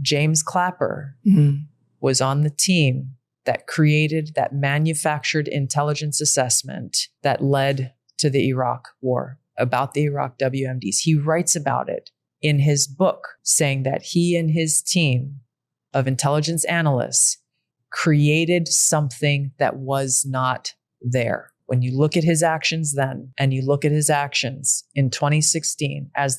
James Clapper was on the team that created, that manufactured intelligence assessment that led to the Iraq war, about the Iraq WMDs. He writes about it in his book, saying that he and his team of intelligence analysts created something that was not there. When you look at his actions then, and you look at his actions in 2016 as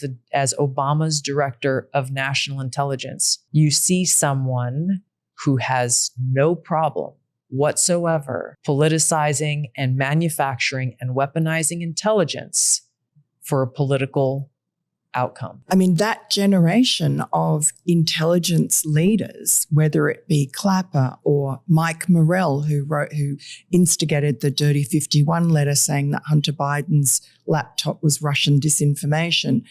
Obama's director of national intelligence, you see someone who has no problem whatsoever politicizing and manufacturing and weaponizing intelligence for a political outcome. I mean, that generation of intelligence leaders, whether it be Clapper or Mike Morell, who instigated the Dirty 51 letter saying that Hunter Biden's laptop was Russian disinformation,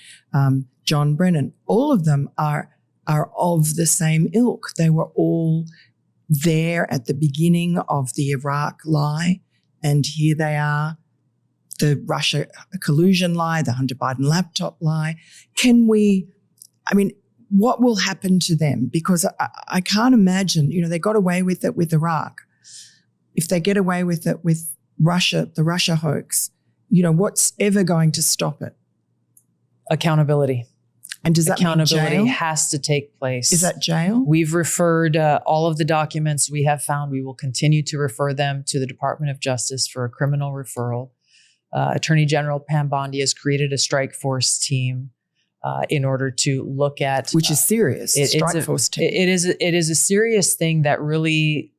John Brennan, all of them are of the same ilk. They were all there at the beginning of the Iraq lie, and here they are, the Russia collusion lie, the Hunter Biden laptop lie. What will happen to them? Because I can't imagine, they got away with it with Iraq. If they get away with it with Russia, the Russia hoax, what's ever going to stop it? Accountability. And does that mean jail? Accountability has to take place. Is that jail? We've referred all of the documents we have found. We will continue to refer them to the Department of Justice for a criminal referral. Attorney General Pam Bondi has created a strike force team in order to look at, which is serious. Strike force team. It is a serious thing that really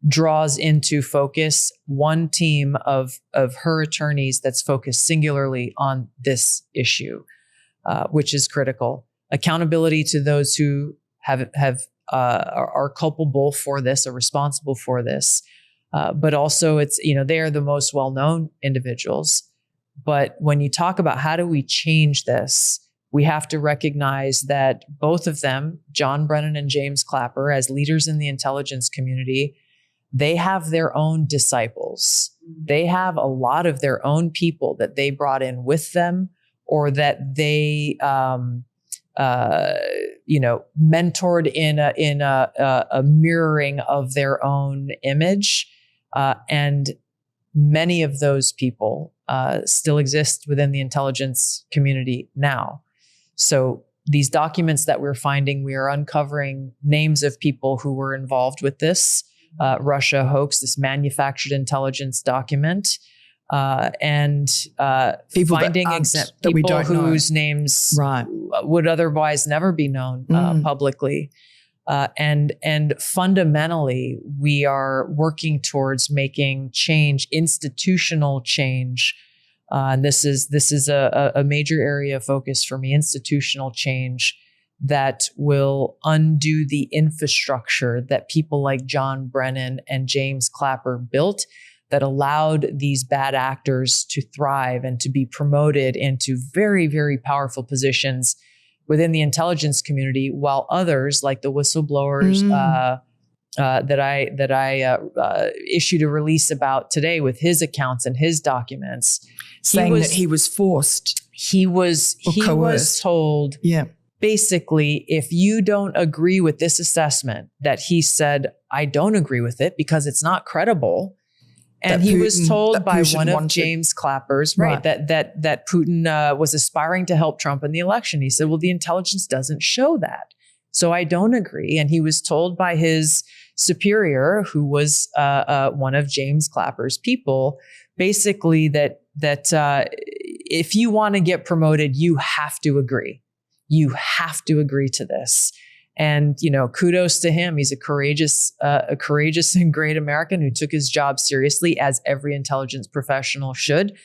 draws into focus one team of her attorneys that's focused singularly on this issue, which is critical. Accountability to those who are culpable for this, are responsible for this. But also it's, they are the most well-known individuals. But when you talk about how do we change this, we have to recognize that both of them, John Brennan and James Clapper, as leaders in the intelligence community, they have their own disciples. They have a lot of their own people that they brought in with them, or that they, mentored in a mirroring of their own image. And many of those people still exist within the intelligence community now. So these documents that we're finding, we are uncovering names of people who were involved with this Russia hoax, this manufactured intelligence document, and people finding people whose names would otherwise never be known publicly. And fundamentally, we are working towards making change, institutional change. And this is a major area of focus for me, institutional change that will undo the infrastructure that people like John Brennan and James Clapper built that allowed these bad actors to thrive and to be promoted into very, very powerful positions within the intelligence community, while others, like the whistleblowers that I issued a release about today with his accounts and his documents, saying that he was forced. He was told, basically, if you don't agree with this assessment, that he said, I don't agree with it because it's not credible. And he was told by one of James Clapper's, that Putin was aspiring to help Trump in the election. He said, well, the intelligence doesn't show that. So I don't agree. And he was told by his superior, who was one of James Clapper's people, basically that if you want to get promoted, you have to agree. You have to agree to this. And, kudos to him. He's a courageous and great American who took his job seriously, as every intelligence professional should.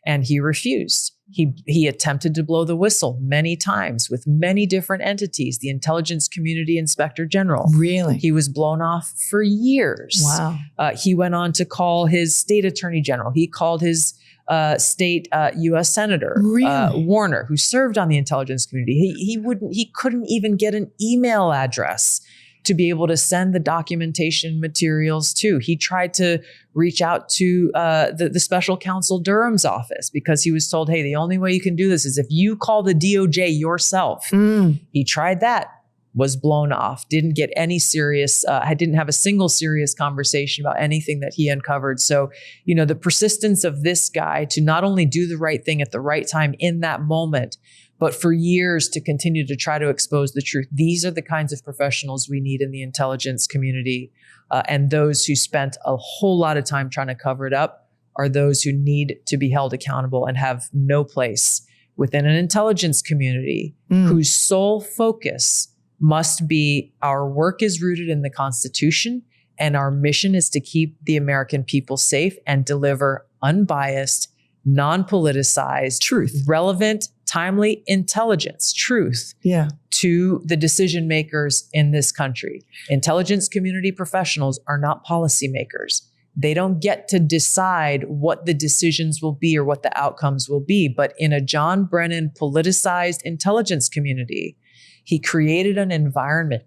And he refused. He attempted to blow the whistle many times with many different entities, the Intelligence Community Inspector General. Really? He was blown off for years. Wow. He went on to call his state attorney general. He called his state U.S. Senator, Warner, who served on the intelligence community. He couldn't even get an email address to be able to send the documentation materials to. He tried to reach out to the special counsel Durham's office because he was told, hey, the only way you can do this is if you call the DOJ yourself. He tried that. was blown off, didn't get any serious, didn't have a single serious conversation about anything that he uncovered. So, the persistence of this guy to not only do the right thing at the right time in that moment, but for years to continue to try to expose the truth. These are the kinds of professionals we need in the intelligence community. And those who spent a whole lot of time trying to cover it up are those who need to be held accountable and have no place within an intelligence community whose sole focus must be our work is rooted in the Constitution and our mission is to keep the American people safe and deliver unbiased, non-politicized, truth, relevant, timely intelligence, truth to the decision makers in this country. Intelligence community professionals are not policymakers. They don't get to decide what the decisions will be or what the outcomes will be. But in a John Brennan politicized intelligence community, he created an environment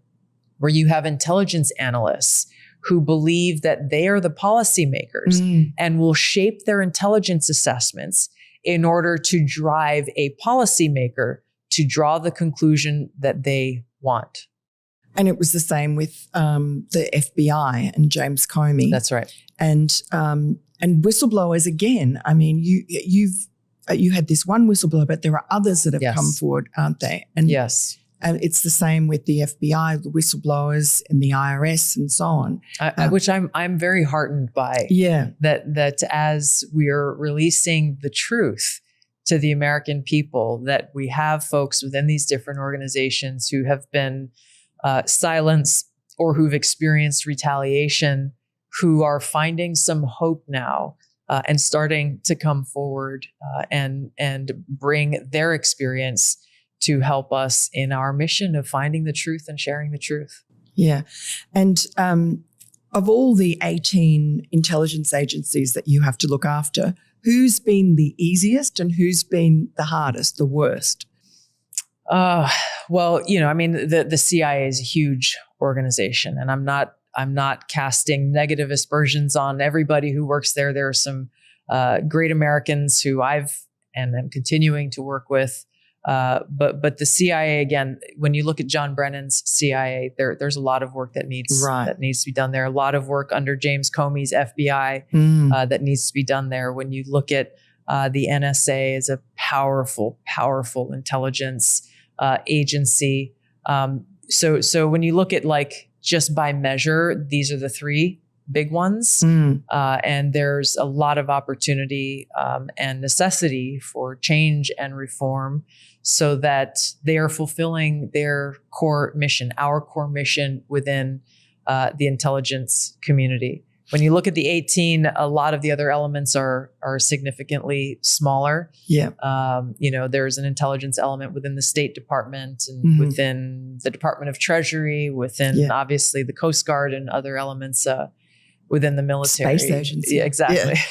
where you have intelligence analysts who believe that they are the policymakers and will shape their intelligence assessments in order to drive a policymaker to draw the conclusion that they want. And it was the same with the FBI and James Comey. That's right. And whistleblowers again. I mean, you had this one whistleblower, but there are others that have come forward, aren't they? And yes. And it's the same with the FBI, the whistleblowers, and the IRS, and so on. Which I'm very heartened by. Yeah. That as we are releasing the truth to the American people, that we have folks within these different organizations who have been silenced or who've experienced retaliation, who are finding some hope now and starting to come forward and bring their experience to help us in our mission of finding the truth and sharing the truth. Yeah. And of all the 18 intelligence agencies that you have to look after, who's been the easiest and who's been the hardest, the worst? Well, the CIA is a huge organization, and I'm not casting negative aspersions on everybody who works there. There are some great Americans who I've and am continuing to work with. But the CIA, again, when you look at John Brennan's CIA, there's a lot of work that needs to be done there. A lot of work under James Comey's FBI that needs to be done there. When you look at the NSA as a powerful intelligence agency. So when you look at just by measure, these are the three big ones. And there's a lot of opportunity and necessity for change and reform so that they are fulfilling their core mission, our core mission within the intelligence community. When you look at the 18, a lot of the other elements are significantly smaller. Yeah. There's an intelligence element within the State Department and within the Department of Treasury, within obviously the Coast Guard and other elements within the military. Space agency. Yeah, exactly.